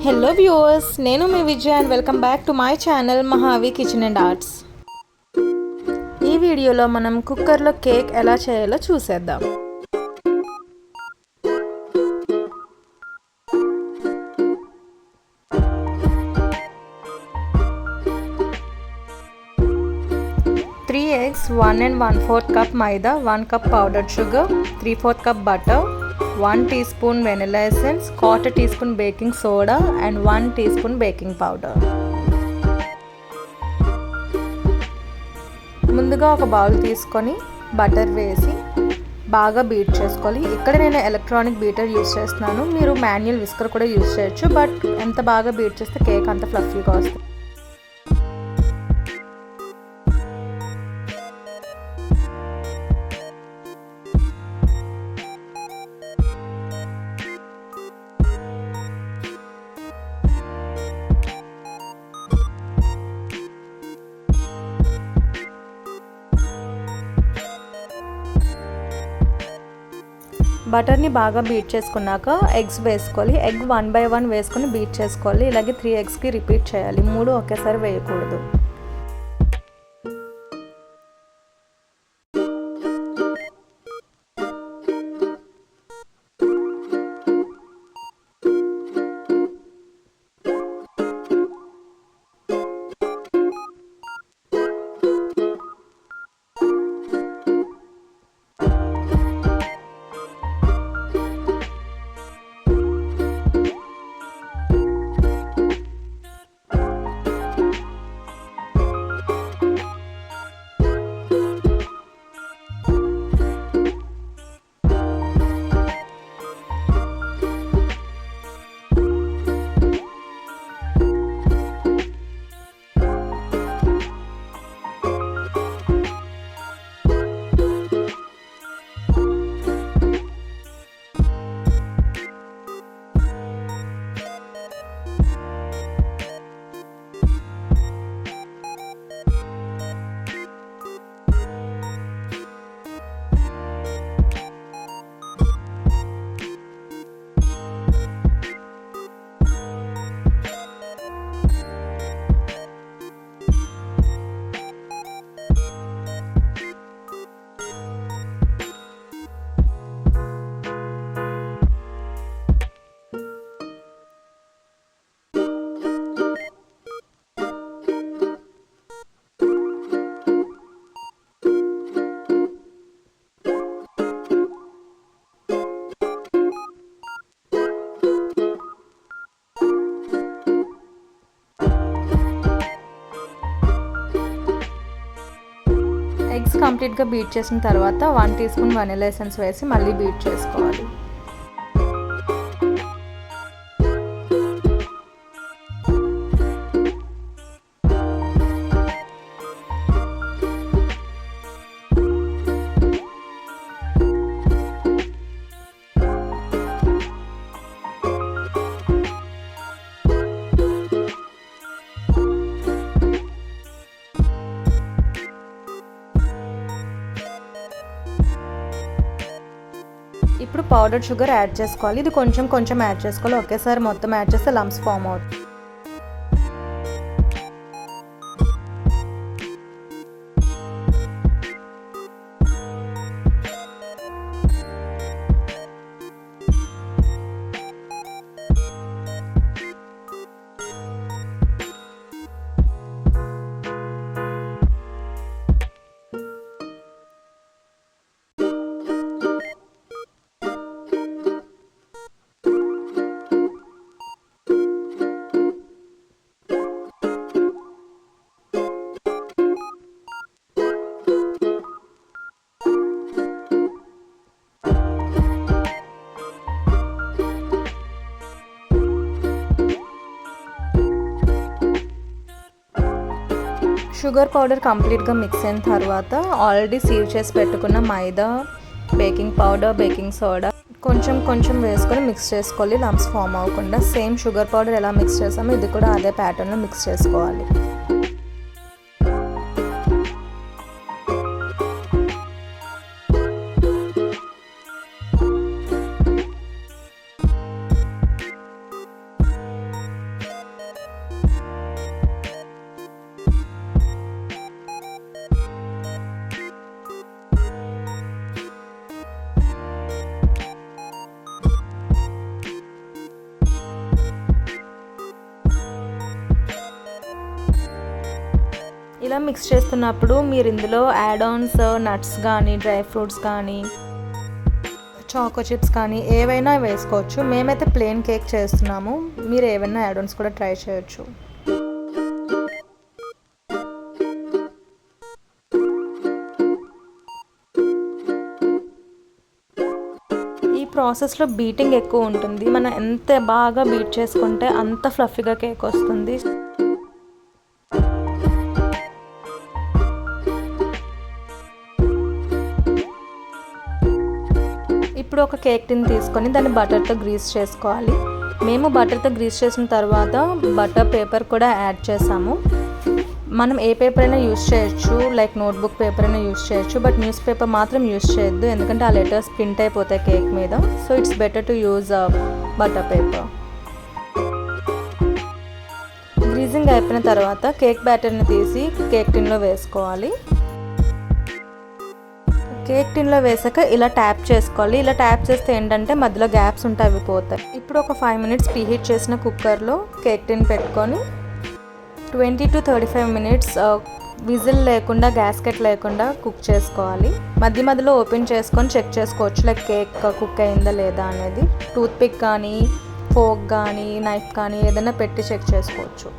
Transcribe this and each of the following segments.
Hello viewers, నేను మీ Vijay and welcome back to my channel Mahavi kitchen and arts. ఈ వీడియోలో మనం కుక్కర్లో కేక్ ఎలా చేయాలో చూసేద్దాం. Three eggs, 1 and 1/4 cup maida, 1 cup powdered sugar, 3/4 cup butter, 1 teaspoon vanilla essence, 1/4 teaspoon baking soda and 1 teaspoon baking powder. ముందుగా ఒక బౌల్ తీసుకొని బటర్ వేసి బాగా బీట్ చేసుకోవాలి. ఇక్కడ నేను ఎలక్ట్రానిక్ బీటర్ యూస్ చేస్తున్నాను. మీరు మాన్యువల్ విస్కర్ కూడా యూస్ చేయొచ్చు, బట్ ఎంత బాగా బీట్ చేస్తే కేక్ అంత ఫ్లఫీగా వస్తుంది. బటర్ని బాగా బీట్ చేసుకున్నాక ఎగ్స్ వేసుకోవాలి. ఎగ్ 1 by 1 వేసుకొని బీట్ చేసుకోవాలి. ఇలాగే 3 ఎగ్స్కి రిపీట్ చేయాలి. 3 ఒకేసారి వేయకూడదు. ఎగ్స్ కంప్లీట్గా బీట్ చేసిన తర్వాత 1 teaspoon వెనిలా ఎసెన్స్ వేసి మళ్ళీ బీట్ చేసుకోవాలి. ఇప్పుడు పౌడర్ షుగర్ యాడ్ చేసుకోవాలి. ఇది కొంచెం కొంచెం యాడ్ చేసుకోవాలి. ఒకేసారి మొత్తం యాడ్ చేస్తే లంప్స్ ఫామ్ అవుతుంది. షుగర్ పౌడర్ కంప్లీట్గా మిక్స్ అయిన తర్వాత ఆల్రెడీ సీవ్ చేసి పెట్టుకున్న మైదా, బేకింగ్ పౌడర్, బేకింగ్ సోడా కొంచెం కొంచెం వేసుకొని మిక్స్ చేసుకోవాలి. లంప్స్ ఫామ్ అవ్వకుండా. సేమ్ షుగర్ పౌడర్ ఎలా మిక్స్ చేసామో ఇది కూడా అదే ప్యాటర్న్లో మిక్స్ చేసుకోవాలి. ఇలా మిక్స్ చేస్తున్నప్పుడు మీరు ఇందులో యాడ్ ఆన్స్ నట్స్ కానీ డ్రై ఫ్రూట్స్ కానీ చాకో చిప్స్ కానీ ఏవైనా వేసుకోవచ్చు. మేమైతే ప్లెయిన్ కేక్ చేస్తున్నాము, మీరు ఏవైనా యాడ్ ఆన్స్ కూడా ట్రై చేయొచ్చు. ఈ ప్రాసెస్లో బీటింగ్ ఎక్కువ ఉంటుంది. మనం ఎంత బాగా బీట్ చేసుకుంటే అంత ఫ్లఫీగా కేక్ వస్తుంది. ఇప్పుడు ఒక కేక్ టిన్ తీసుకొని దాన్ని బటర్తో గ్రీస్ చేసుకోవాలి. మేము బటర్తో గ్రీస్ చేసిన తర్వాత బటర్ పేపర్ కూడా యాడ్ చేసాము. మనం ఏ పేపర్ అయినా యూస్ చేయొచ్చు, లైక్ నోట్బుక్ పేపర్ అయినా యూస్ చేయొచ్చు, బట్ న్యూస్ పేపర్ మాత్రం యూస్ చేయొద్దు, ఎందుకంటే ఆ లెటర్స్ ప్రింట్ అయిపోతాయి కేక్ మీద. So it's better to use butter paper. Greasing అయిపోయిన తర్వాత కేక్ బ్యాటర్ని తీసి కేక్ టిన్లో వేసుకోవాలి. కేక్ టిన్లో వేసాక ఇలా ట్యాప్ చేసుకోవాలి. ఇలా ట్యాప్ చేస్తే ఏంటంటే మధ్యలో గ్యాప్స్ ఉంటాయి, అవి పోతాయి. ఇప్పుడు ఒక 5 minutes ప్రీహీట్ చేసిన కుక్కర్లో కేక్ టిన్ పెట్టుకొని 20 to 35 minutes విజిల్ లేకుండా, గ్యాస్కెట్ లేకుండా కుక్ చేసుకోవాలి. మధ్య మధ్యలో ఓపెన్ చేసుకొని చెక్ చేసుకోవచ్చు, లైక్ కేక్ కుక్ అయిందా లేదా అనేది. టూత్ పిక్ కానీ ఫోక్ కానీ నైఫ్ కానీ ఏదైనా పెట్టి చెక్ చేసుకోవచ్చు.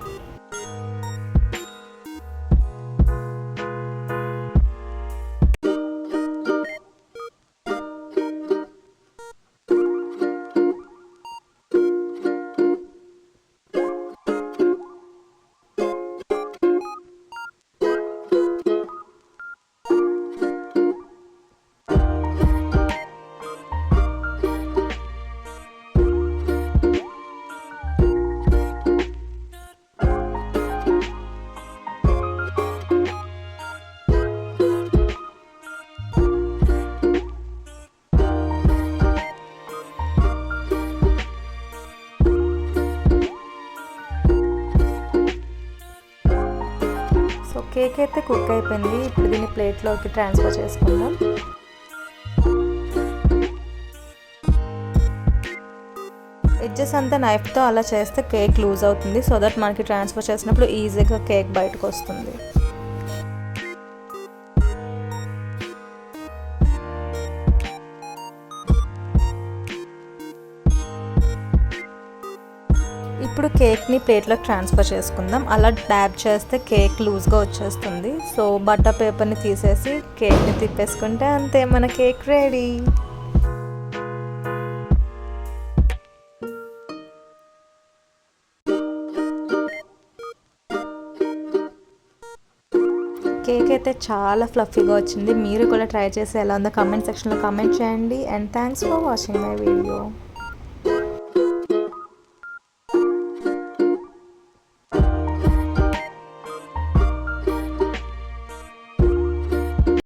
సో కేక్ అయితే కుక్ అయిపోయింది. ఇప్పుడు దీన్ని ప్లేట్లోకి ట్రాన్స్ఫర్ చేసుకుందాం. ఎడ్జెస్ అంతా నైఫ్తో అలా చేస్తే కేక్ లూజ్ అవుతుంది, సో దట్ మనకి ట్రాన్స్ఫర్ చేసినప్పుడు ఈజీగా కేక్ బయటకు వస్తుంది. ఇప్పుడు కేక్ని ప్లేట్లోకి ట్రాన్స్ఫర్ చేసుకుందాం. అలా డ్యాబ్ చేస్తే కేక్ లూజ్గా వచ్చేస్తుంది. సో బటర్ పేపర్ని తీసేసి కేక్ని తిప్పేసుకుంటే అంతే, మన కేక్ రెడీ. కేక్ అయితే చాలా ఫ్లఫీగా వచ్చింది. మీరు కూడా ట్రై చేసి ఎలా ఉందో కామెంట్ సెక్షన్లో కామెంట్ చేయండి. And thanks for watching my video.